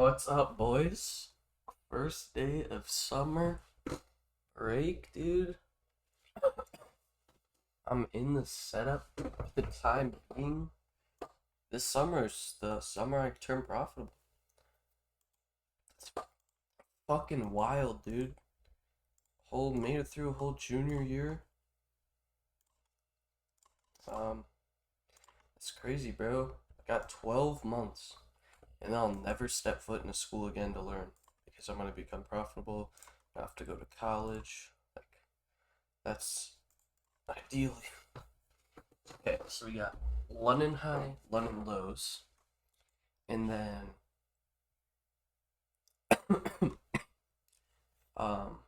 What's up, boys? First day of summer break, dude. I'm in the setup for the time being. This summer's the summer I turn profitable. It's fucking wild, dude. Made it through a whole junior year. It's crazy, bro. I got 12 months, and I'll never step foot in a school again to learn because I'm gonna become profitable. I have to go to college. Like, that's ideally. Okay, so we got London High, London Lows, and then um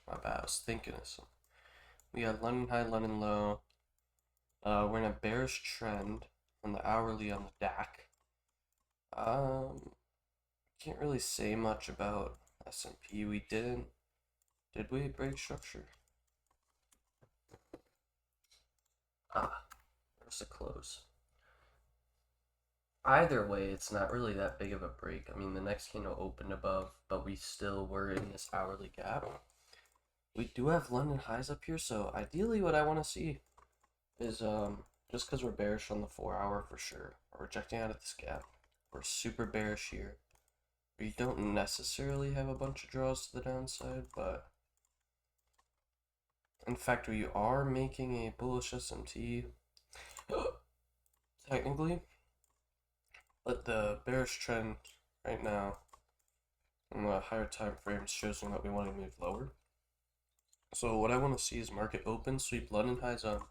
my bad, I was thinking of some. We got London High, London Low. We're in a bearish trend on the hourly on the DAC. Can't really say much about S&P. We didn't. Did we break structure? There's the close. Either way, it's not really that big of a break. I mean, the next candle opened above, but we still were in this hourly gap. We do have London highs up here, so ideally what I want to see is just because we're bearish on the 4-hour for sure, we're rejecting out of this gap. We're super bearish here. We don't necessarily have a bunch of draws to the downside, but in fact we are making a bullish SMT technically, but the bearish trend right now on the higher time frames shows me that we want to move lower. So what I want to see is market open, sweep London highs on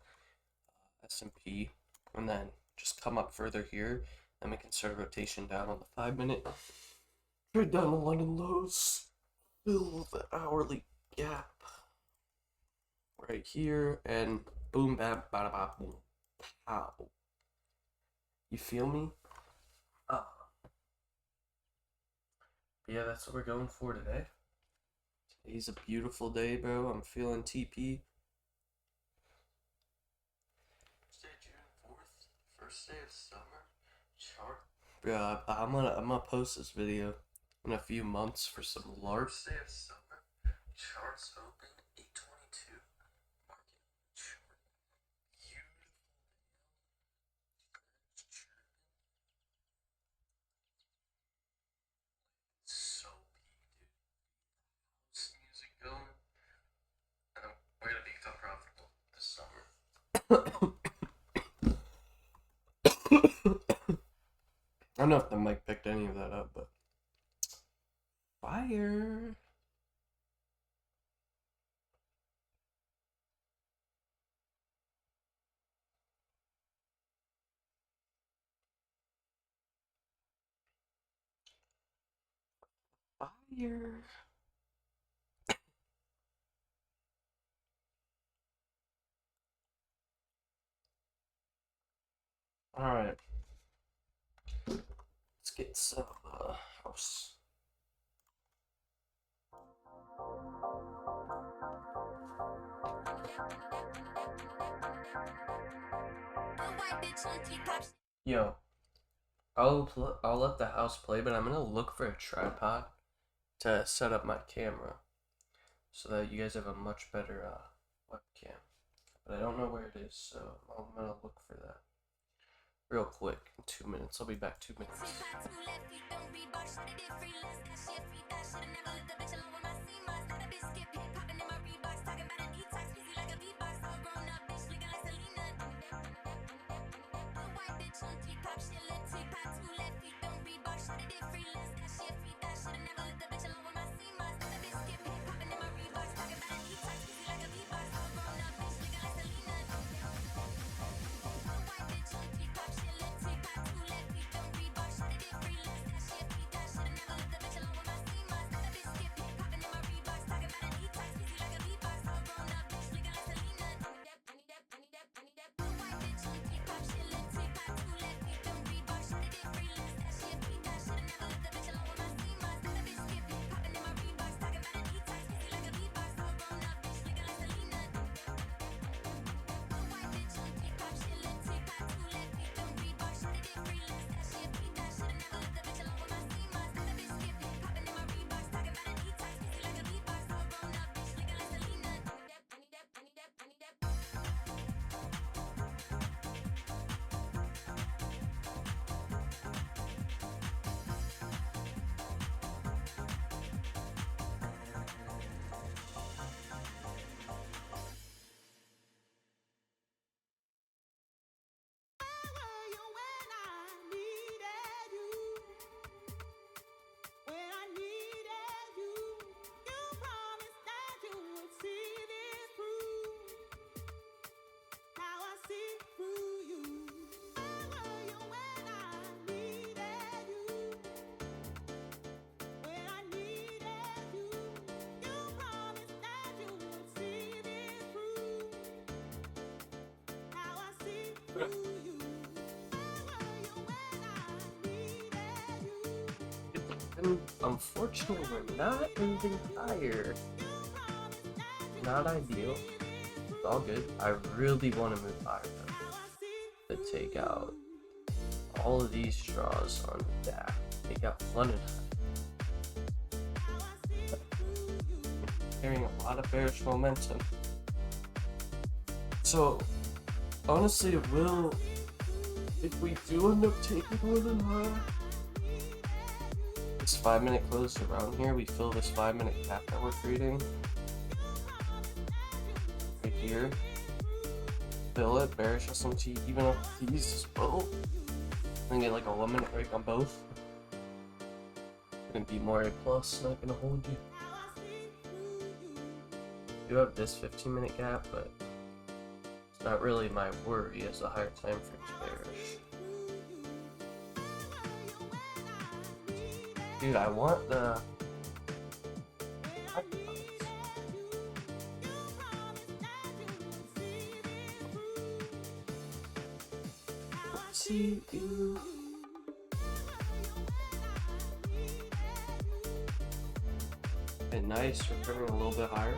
S&P, and then just come up further here, and we can start a rotation down on the 5-minute, trade down the London lows, fill the hourly gap right here, and boom, bam, bada, bada, boom, pow. You feel me? Yeah, that's what we're going for today. Today's a beautiful day, bro. I'm feeling TP. Thursday, June 4th, first day of summer. Chart. Bro, I'm gonna post this video in a few months for some large. First day of summer. Charts open 8:22. Market chart. Beautiful. So peak, dude. House music going. And we're gonna become profitable this summer. I don't know if the mic picked any of that up, but fire. Fire. Alright. Let's get some house. Yo, I'll let the house play, but I'm gonna look for a tripod to set up my camera so that you guys have a much better webcam. But I don't know where it is, so I'm gonna look for that real quick in 2 minutes. I'll be back 2 minutes. And unfortunately, we're not moving higher. Not ideal. It's all good. I really want to move higher though. To take out all of these straws on the back. Take out London High. Carrying a lot of bearish momentum. So, honestly, it will. If we do end up taking London High, this 5-minute close around here, we fill this 5-minute gap that we're creating. Right here. Fill it, bearish SMT, even up these as well. And get like a 1-minute break on both. Gonna be more A plus, not gonna hold you. Do have this 15-minute gap, but it's not really my worry as the higher time frame's bearish. Dude, I want the... See you. Okay, nice. We're turning a little bit higher.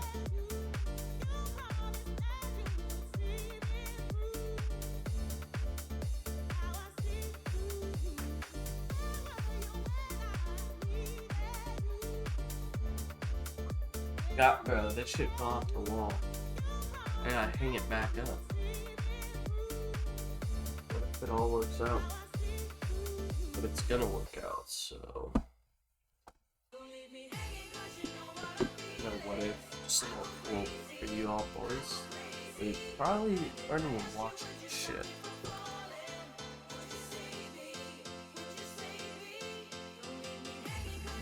God, bro, this shit fell off the wall. I gotta hang it back up. What if it all works out? But it's gonna work out, so. What if? Just a little cool for you all boys. We probably aren't even watching this shit.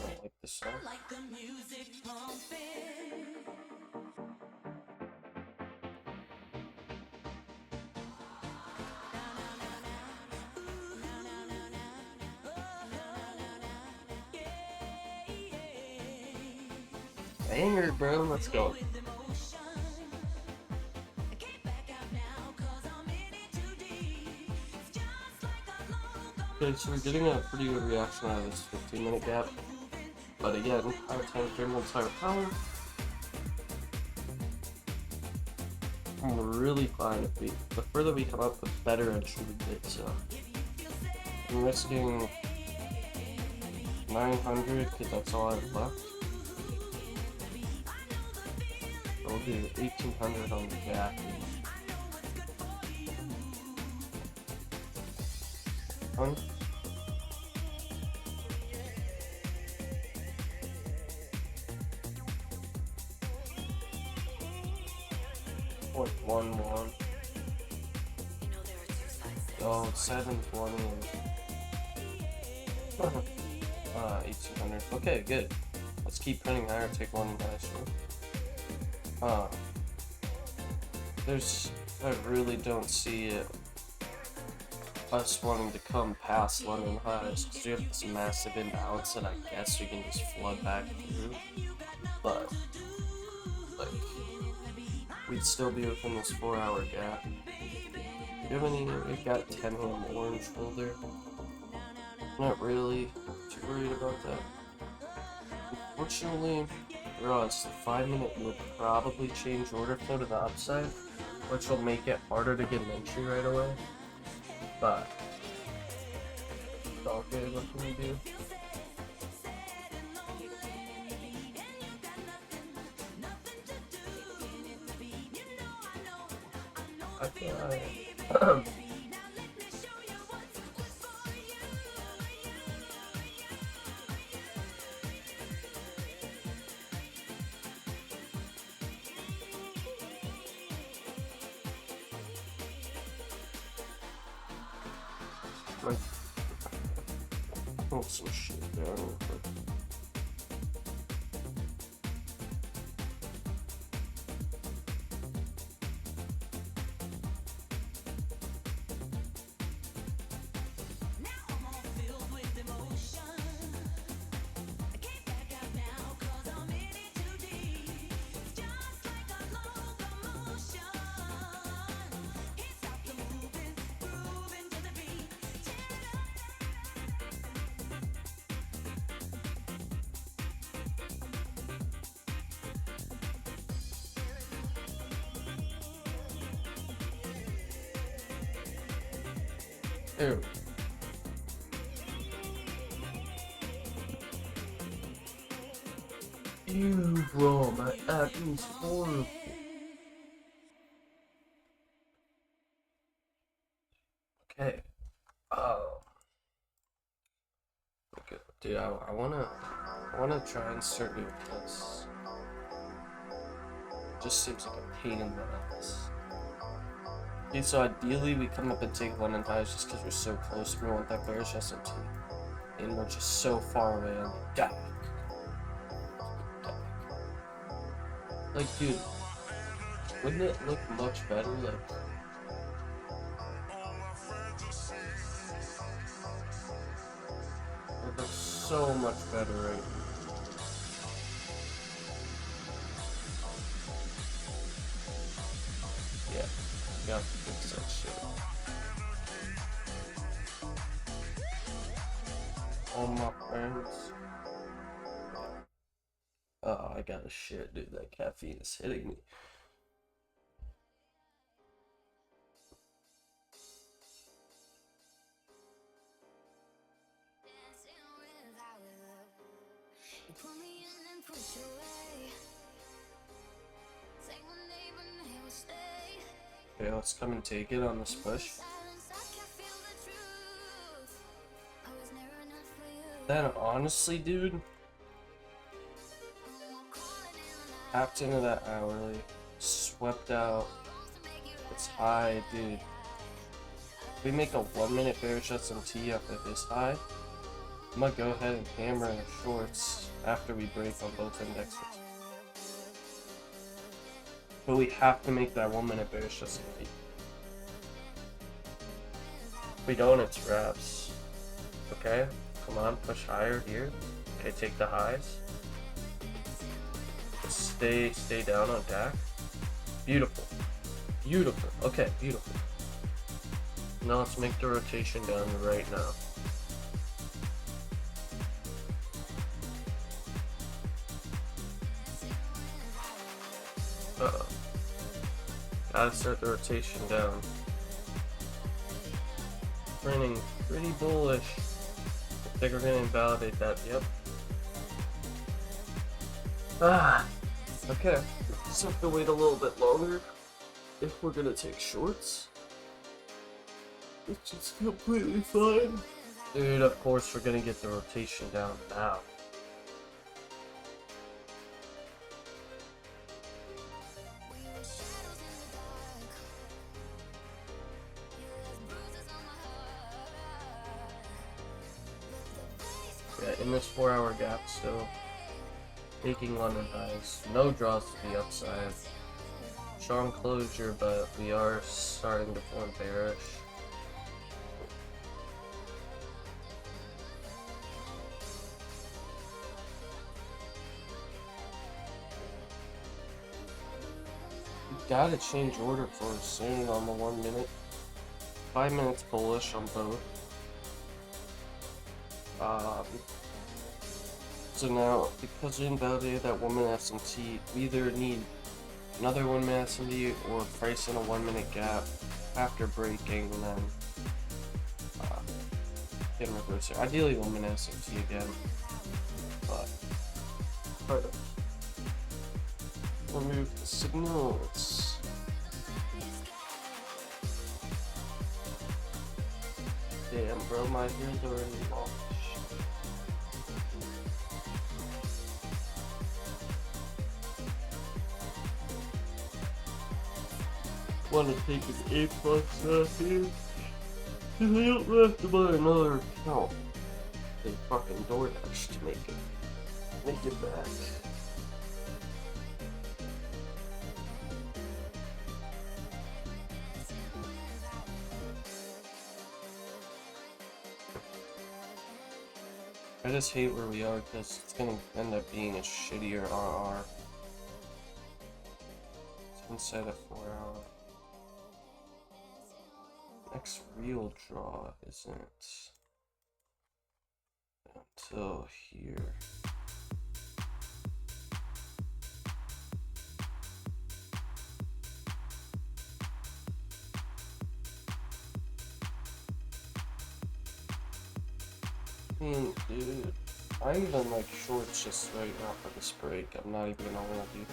I like this song. Banger, bro, let's go. Okay, so we're getting a pretty good reaction out of this 15-minute gap. But again, higher time frame wants higher power. And we're really fine if the further we come up, the better entry we get, so. I'm risking 900 because that's all I have left. We'll do 1800 on the gap. One. .11. Oh, 720. 1800. Okay, good. Let's keep printing higher. Take one national. I really don't see it, us wanting to come past London highs, because we have this massive imbalance that I guess we can just flood back through, but, like, we'd still be within this 4-hour gap. Do you have any, we've got 10-hand orange folder. Not really too worried about that. Unfortunately, for us, the 5-minute will probably change order flow to the upside, which will make it harder to get an entry right away. But it's all good. What can we do? I feel like hold some shit down real quick. There we go. Ew, bro, my acne's horrible. Okay. Oh. Okay. Dude, I wanna try and start doing this. It just seems like a pain in the ass. Okay, so ideally we come up and take London highs just because we're so close. We want that bearish S&T. And we're just so far away on the deck. Like, dude, wouldn't it look much better? Like, it looks so much better right now. Yeah, got to fix that shit. All my friends. Oh, I got a shit, dude. That caffeine is hitting me. Okay, let's come and take it on this push. Then honestly, dude, tapped into that hourly, swept out. It's high, dude. If we make a 1 minute bearish S&T after this high, I'm gonna go ahead and hammer in shorts after we break on both indexes. But we have to make that 1 minute bearish S&T. If we don't, it's wraps. Okay, come on, push higher here. Okay, take the highs. Stay down on DAC. Beautiful. Beautiful. Okay, beautiful. Now let's make the rotation down right now. Uh-oh. Gotta start the rotation down. Printing pretty bullish. I think we're gonna invalidate that. Yep. Ah. Okay. Just have to wait a little bit longer if we're gonna take shorts. Which is completely fine. Dude, of course we're gonna get the rotation down now. Yeah, in this 4-hour gap still. Taking London highs. No draws to the upside. Strong closure, but we are starting to form bearish. We gotta change order for soon on the 1 minute. 5 minutes bullish on both. So now, because we invalidated that 1 minute S&T, we either need another 1 minute S&T or price in a 1 minute gap after breaking and then get a reverse here. Ideally 1 minute S&T again, but try to remove the signals. Damn, bro, my hair's already long. Want to take an A+ here, and I don't have to buy another account. They fucking DoorDash to make it back. I just hate where we are because it's gonna end up being a shittier RR. It's inside a 4-hour. Next real draw isn't until here. I mean, dude, I even like shorts just right now for this break. I'm not even gonna hold you.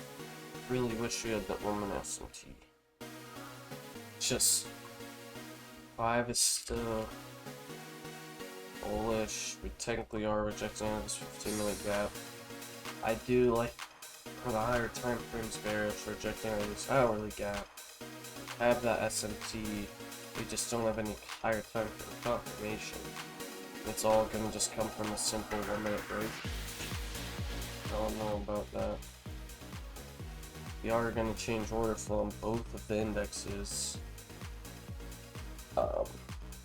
Really wish we had that woman S&T. Just 5 is still bullish. We technically are rejecting out of this 15-minute gap. I do like for the higher time frames bearish, rejecting out of this hourly gap. Have that S&T. We just don't have any higher time frame confirmation. It's all gonna just come from a simple 1-minute break. I don't know about that. We are gonna change order flow on both of the indexes.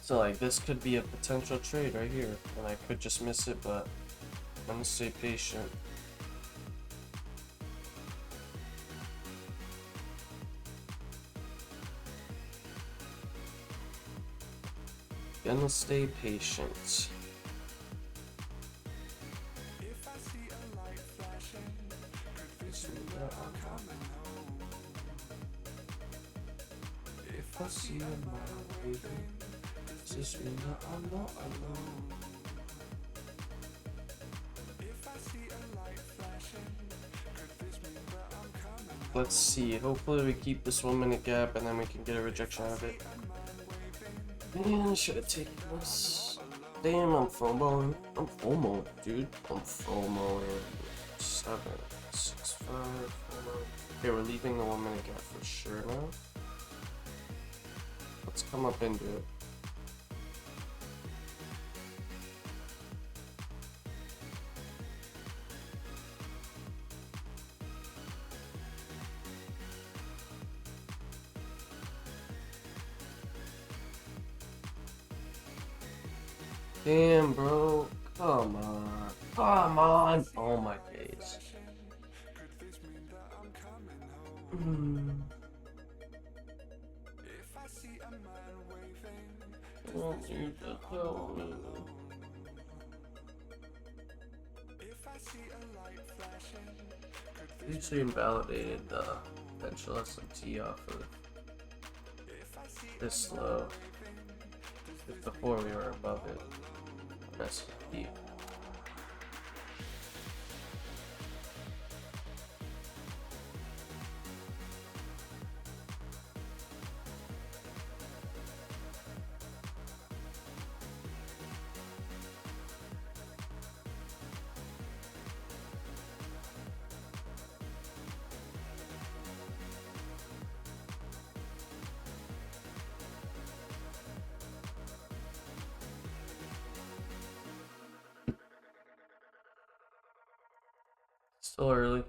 So like this could be a potential trade right here, and I could just miss it, but I'm gonna stay patient. Gonna stay patient. If I see a light waving, does this mean that I'm not alone? Let's see. Hopefully we keep this 1-minute gap and then we can get a rejection out of it. Man, I should have taken this. Damn, I'm FOMOing. I'm FOMO, dude. I'm FOMOing. 7, 6, 5, 4. Okay, we're leaving the 1-minute gap for sure now. Let's come up into it. Damn, bro. Come on. Come on. Oh my days. Don't you just tell me. Usually invalidated the potential S&T off of this low. If before we were above it. S&P. Still early.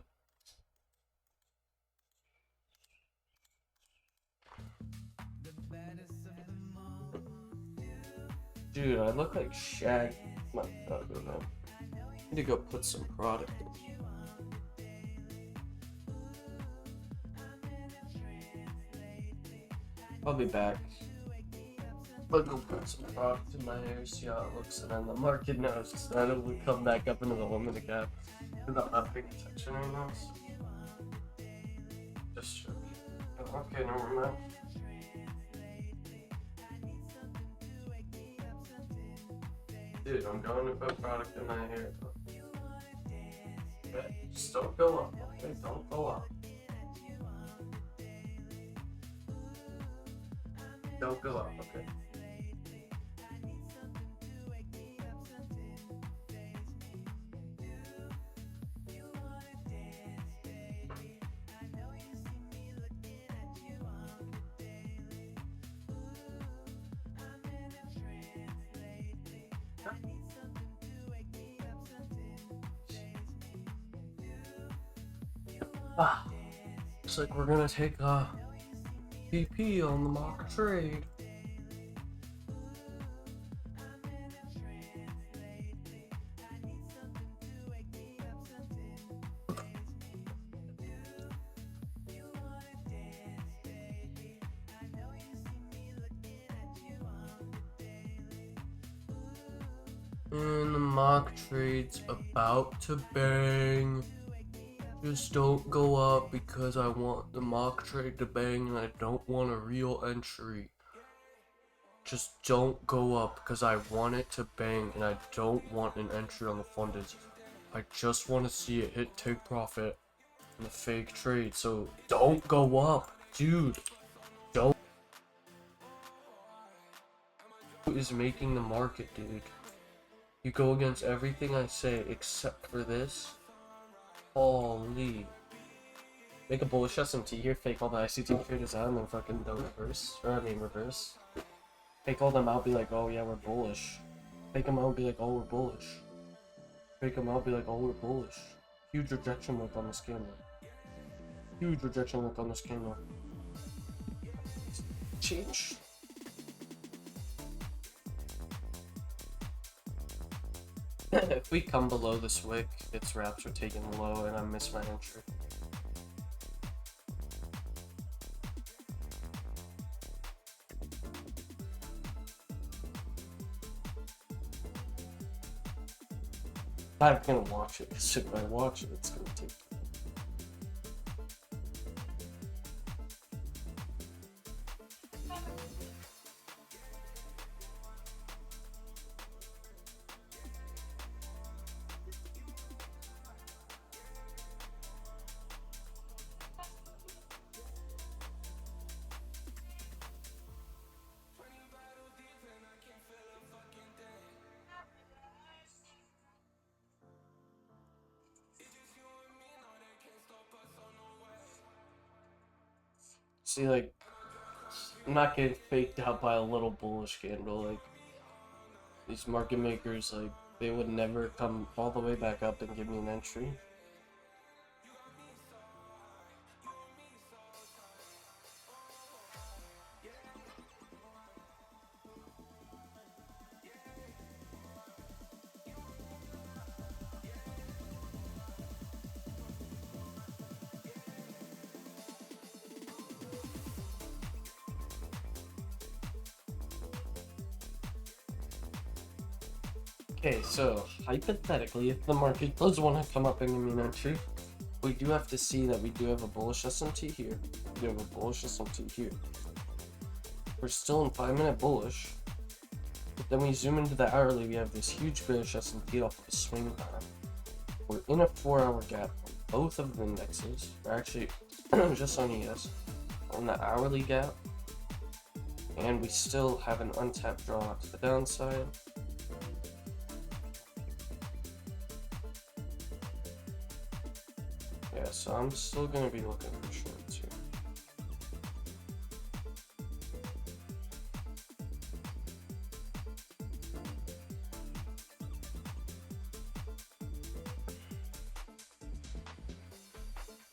Dude, I look like Shag. My God, man. I need to go put some product in. I'll be back. I'll go put some product in my hair, see how it looks, and then the market knows. So then it will come back up into the 1-minute gap. Without not paying attention right now. Just joking. Okay, never mind. Dude, I'm going to put product in my hair. Okay, just don't go up. Okay, don't go up. Don't go up, okay? Looks like we're gonna take a PP on the mock trade. And the mock trade's about to bang. Just don't go up because I want the mock trade to bang and I don't want a real entry. Just don't go up because I want it to bang and I don't want an entry on the funded. I just want to see it hit take profit in a fake trade. So don't go up, dude. Don't is making the market, dude. You go against everything I say except for this. Holy. Make a bullish SMT here, fake all the ICT traders out, and then fucking the reverse. Or I mean reverse. Fake all them out, be like, oh yeah, we're bullish. Fake them out, be like, oh, we're bullish. Fake them out, be like, oh, we're bullish. Huge rejection look on this camera. Huge rejection look on this camera. Change. If we come below this wick, its wraps are taking low and I miss my entry. I'm gonna watch it, because if I watch it, it's gonna take. See, like, I'm not getting faked out by a little bullish candle. Like, these market makers, like, they would never come all the way back up and give me an entry. Okay, so hypothetically, if the market does want to come up and give me an entry, we do have to see that we do have a bullish SMT here. We do have a bullish SMT here. We're still in 5-minute bullish. But then we zoom into the hourly, we have this huge bearish SMT off of a swing pattern. We're in a 4-hour gap on both of the indexes. We're actually just on ES. On the hourly gap. And we still have an untapped draw to the downside. Yeah, so I'm still gonna be looking for shorts here.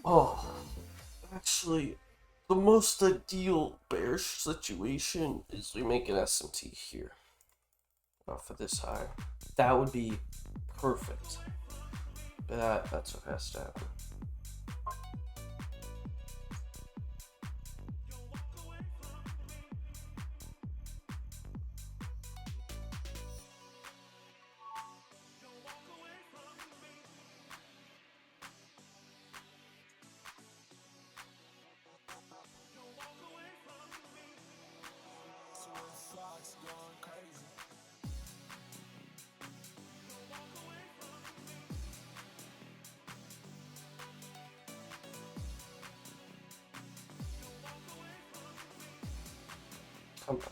Oh, actually, the most ideal bearish situation is we make an SMT here off of this high. That would be perfect. But that's what has to happen. Come on.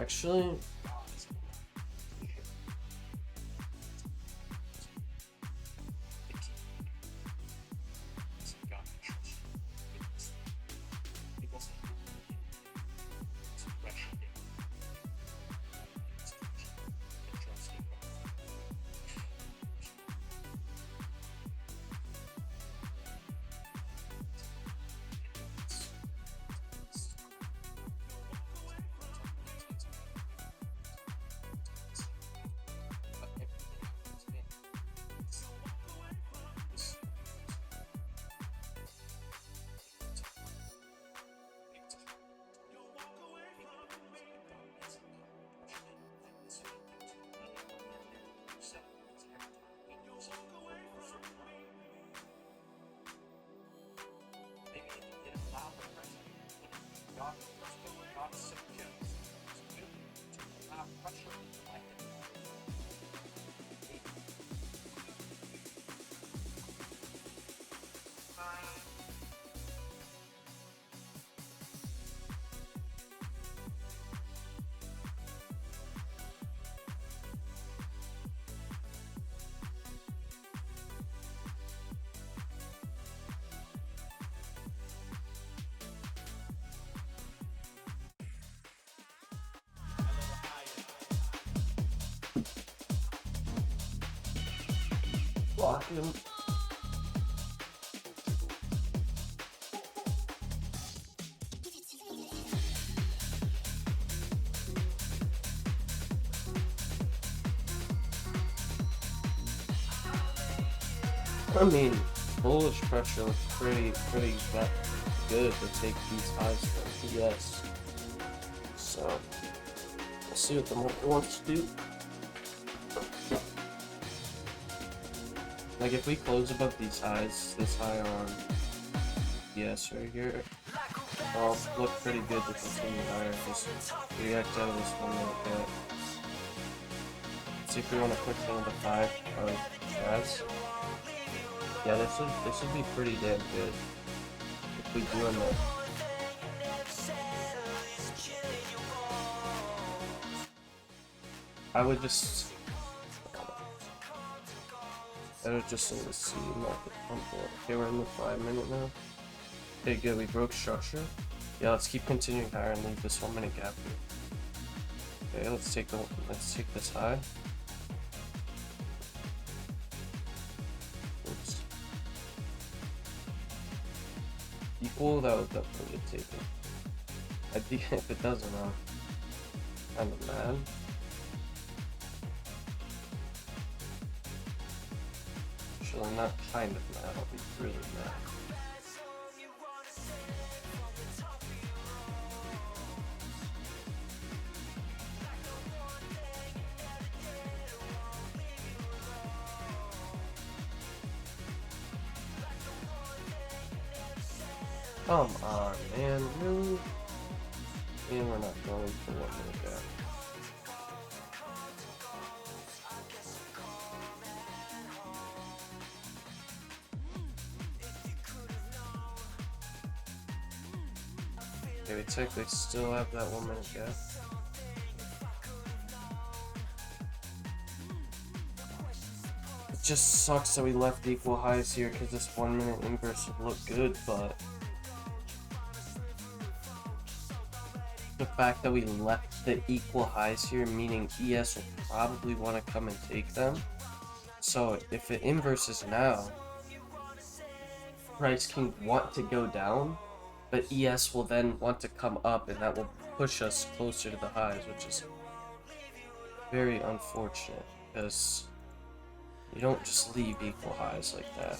Actually, block him. I mean, bullish pressure looks pretty good to take these highs from ES. So, we'll see what the market wants to do. Like, if we close above these highs, this high on ES right here, it'll look pretty good to continue higher. Just react out of this 1 minute gap. See if we want to push into the 5 of Raz. Yeah, this would be pretty damn good if we do end up. I would just in the C market pump it. Okay, we're in the 5 minute now. Okay, good. We broke structure. Yeah, let's keep continuing higher and leave this 1 minute gap here. Okay, let's take this high. Oops. Equal, that would definitely get taken. If it doesn't, I'm kind of mad. Actually, I'm not kind of mad, I'll be really mad. Come on, man, really? And we're not going for 1 minute gap. Okay, we technically still have that 1 minute gap. It just sucks that we left equal highs here because this 1 minute inverse would look good, but the fact that we left the equal highs here, meaning ES will probably want to come and take them. So if it inverses now, price can want to go down, but ES will then want to come up, and that will push us closer to the highs, which is very unfortunate because you don't just leave equal highs like that.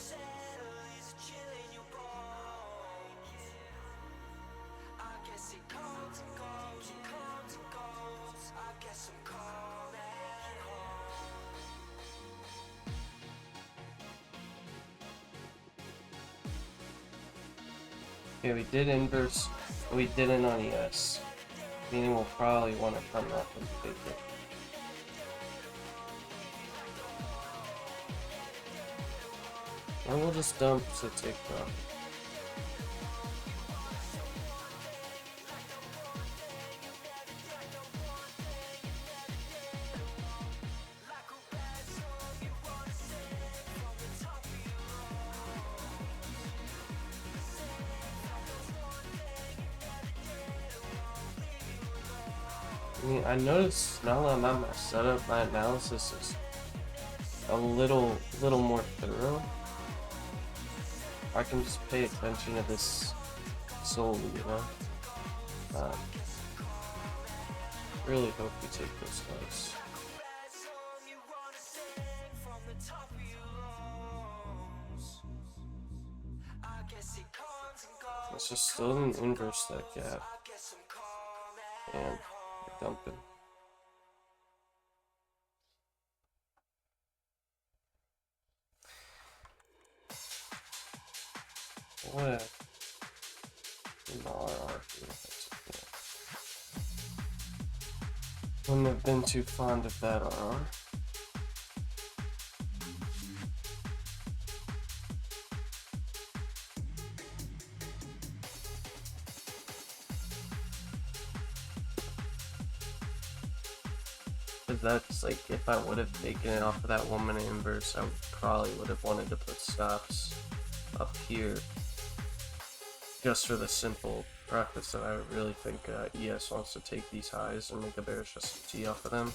Okay, we did inverse, but we didn't on ES, meaning we'll probably want to come up and take it. Or we'll just dump to take profit. I mean, I noticed now that I'm at my setup, my analysis is a little more thorough. I can just pay attention to this solely, you know? Really hope we take this nice. Let's just still inverse that gap. And we're dumping. What an RR here. Wouldn't have been too fond of that RR. But that's like, if I would have taken it off of that 1 minute inverse, I probably would have wanted to put stops up here. Just for the simple preface that I really think ES wants to take these highs and make a bearish SMT off of them.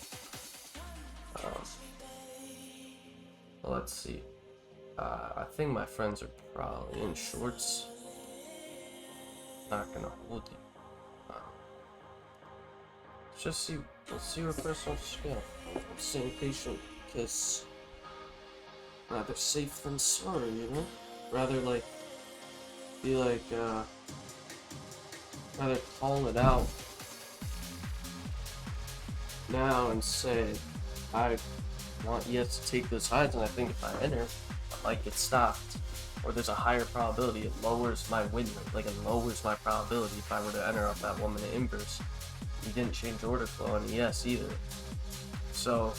Well, let's see. I think my friends are probably in shorts. Not gonna hold you. Let's see where first wants to go. I'm staying patient because rather safe than sorry, you know? Rather be rather call it out now and say, I want ES to take those highs, and I think if I enter, I might get stopped. Or there's a higher probability, it lowers my win rate, like it lowers my probability if I were to enter off that 1 minute inverse. You didn't change order flow on ES either. So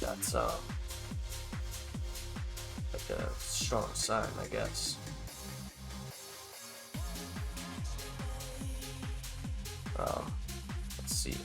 that's like a strong sign, I guess. Let's see.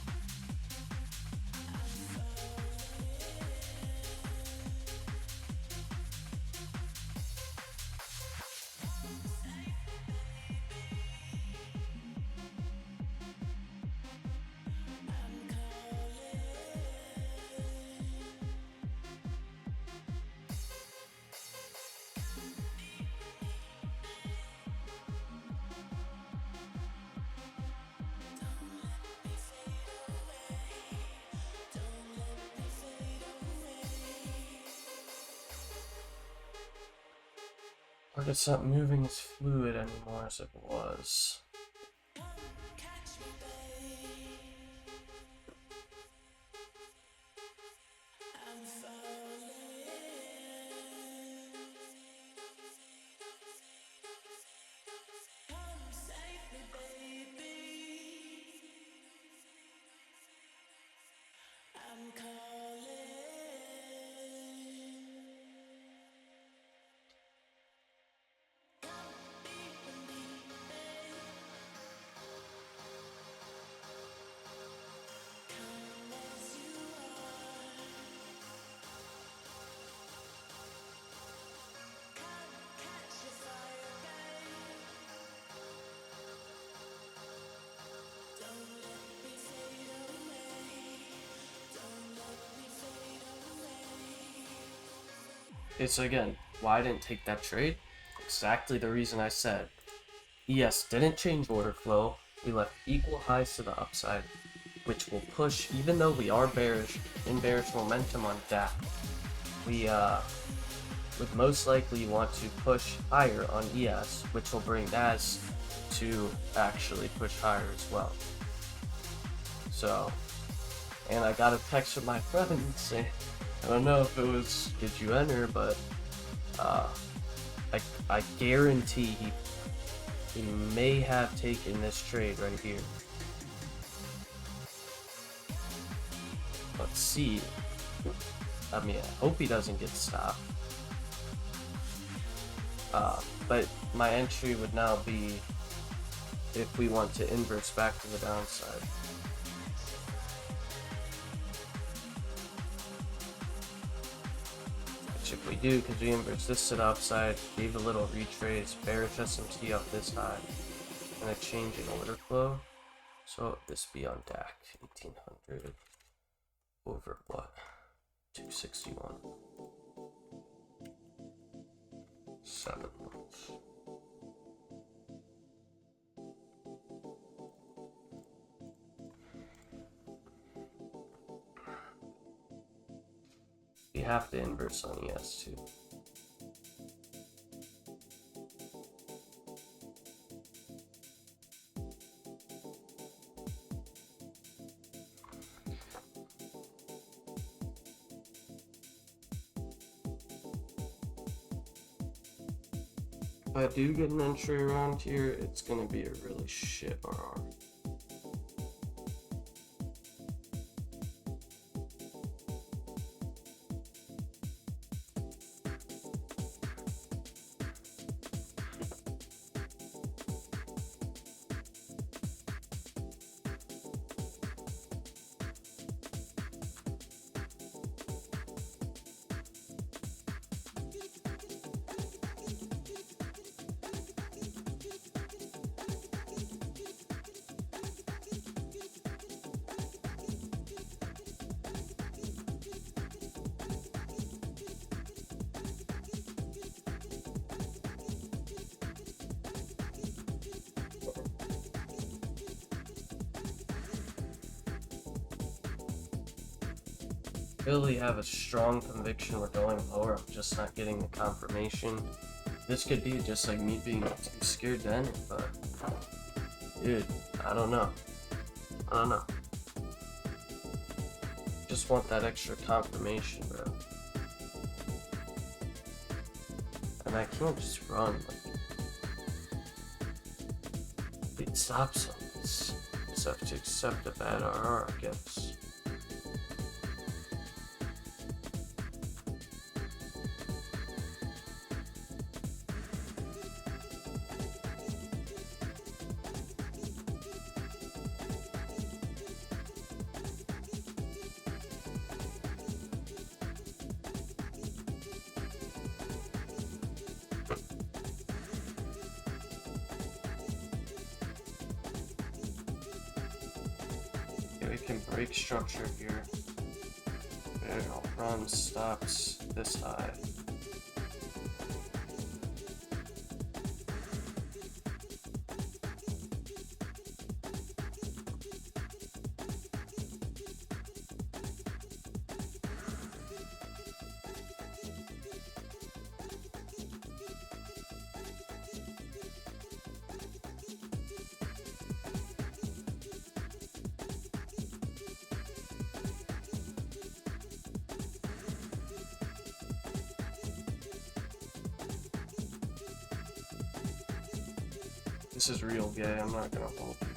But it's not moving as fluid anymore as it was. Okay, so again, why I didn't take that trade? Exactly the reason I said. ES didn't change order flow. We left equal highs to the upside, which will push, even though we are bearish, in bearish momentum on DAC, we would most likely want to push higher on ES, which will bring NAS to actually push higher as well. So, and I got a text from my friend saying, I don't know if it was did you enter, but I guarantee he may have taken this trade right here. Let's see. I mean, I hope he doesn't get stopped. But my entry would now be if we want to inverse back to the downside. Which if we do, because we inverse this to the upside, gave a little retrace, bearish SMT off this high, and a change in order flow. So this be on DAC 1800 over what? 261. 7 months. We have to inverse on ES too. If I do get an entry around here, it's gonna be a really shit RR. really have a strong conviction we're going lower. I'm just not getting the confirmation. This could be just like me being too scared to enter, but dude, I don't know. I don't know. Just want that extra confirmation, bro. And I can't just run. Like, it stops on this. Just have to accept a bad RR, I guess. We can break structure here. There, I'll run stops this high. This is real gay, I'm not gonna hold you.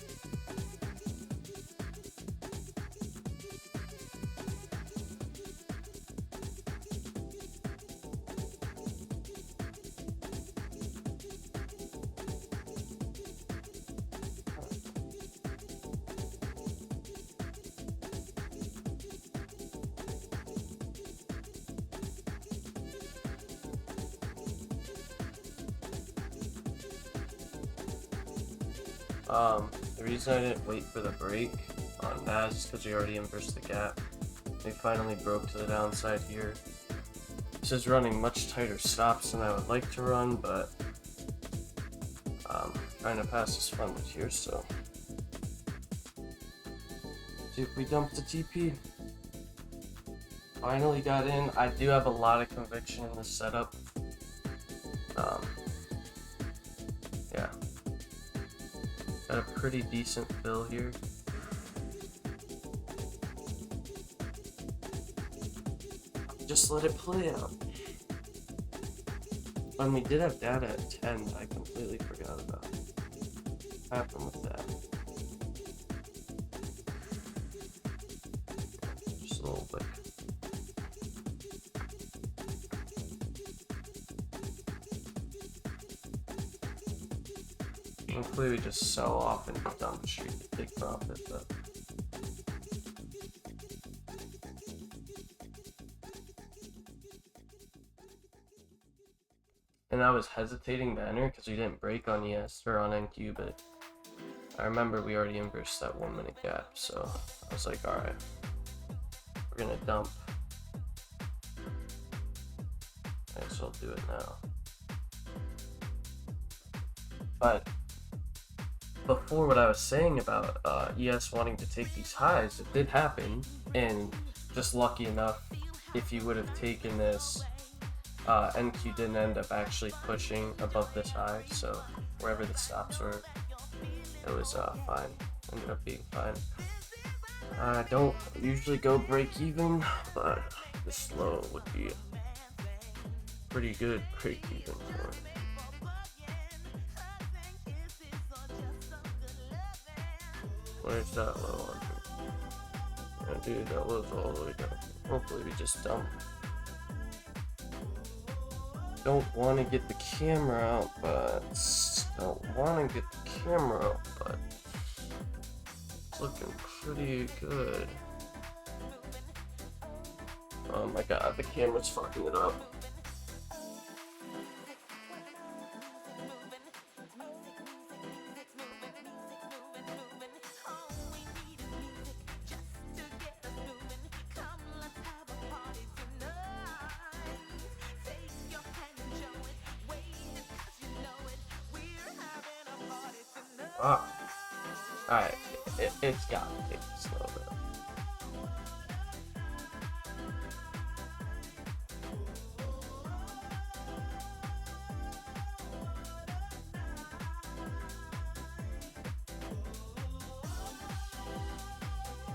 The reason I didn't wait for the break on that is because we already inversed the gap. We finally broke to the downside here. This is running much tighter stops than I would like to run, but trying to pass is funded here, so see if we dump the TP. Finally got in. I do have a lot of conviction in this setup. Yeah. Got a pretty decent fill here. Just let it play out. When we did have data at 10, I completely forgot about it. What happened with that? Just a little bit. Hopefully we just sell off and dump the street to take profit, but and I was hesitating to enter because we didn't break on ES or on NQ, but I remember we already inversed that 1 minute gap, so I was like, alright, we're gonna dump. I guess I'll do it now. But before, what I was saying about ES wanting to take these highs, it did happen, and just lucky enough, if you would have taken this, NQ didn't end up actually pushing above this high, so wherever the stops were, it was fine. Ended up being fine. I don't usually go break even, but this low would be pretty good break even for it. Where's that low under? Yeah, dude, that low's all the way down. Hopefully we just dump. Don't want to get the camera out, but it's looking pretty good. Oh my god, the camera's fucking it up. Alright, it's gotta take this a little bit.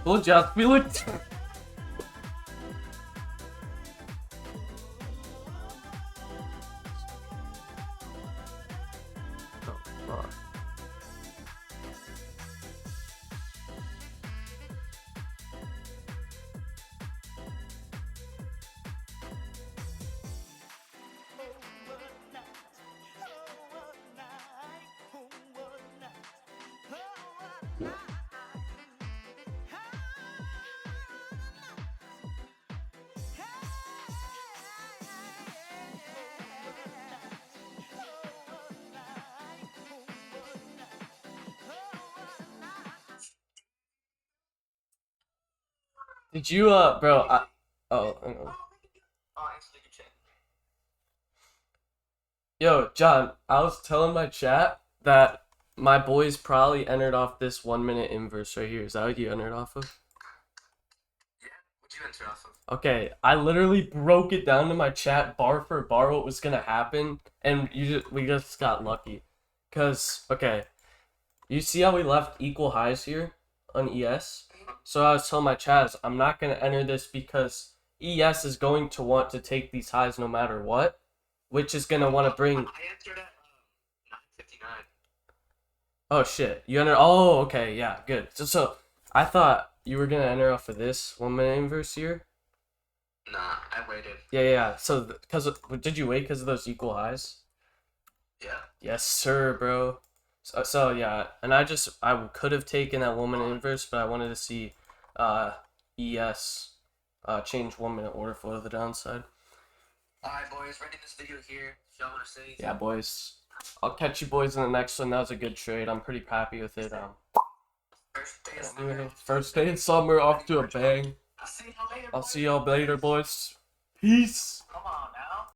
Told you I feel it. Oh, fuck. Did you, bro, oh, hang on. Yo, John, I was telling my chat that my boys probably entered off this 1 minute inverse right here. Is that what you entered off of? Yeah, what'd you enter off of? Okay, I literally broke it down to my chat bar for bar what was gonna happen, and we just got lucky. Cause, okay, you see how we left equal highs here on ES? So I was telling my chat, I'm not gonna enter this because ES is going to want to take these highs no matter what, which is gonna want to bring. I entered at 9:59. Oh shit, you enter. Oh, okay, yeah, good. So I thought you were gonna enter off of this 1 minute inverse here. Nah, I waited. Yeah. So did you wait because of those equal highs? Yeah. Yes, sir, bro. So yeah, and I could have taken that 1 minute inverse, but I wanted to see ES change 1 minute order flow to the downside. Alright, boys, ending this video here. Y'all wanna say anything? Yeah, boys. I'll catch you boys in the next one. That was a good trade. I'm pretty happy with it. First day of summer, off to a bang. I'll see y'all later. I'll see y'all later, boys. Peace. Come on, man.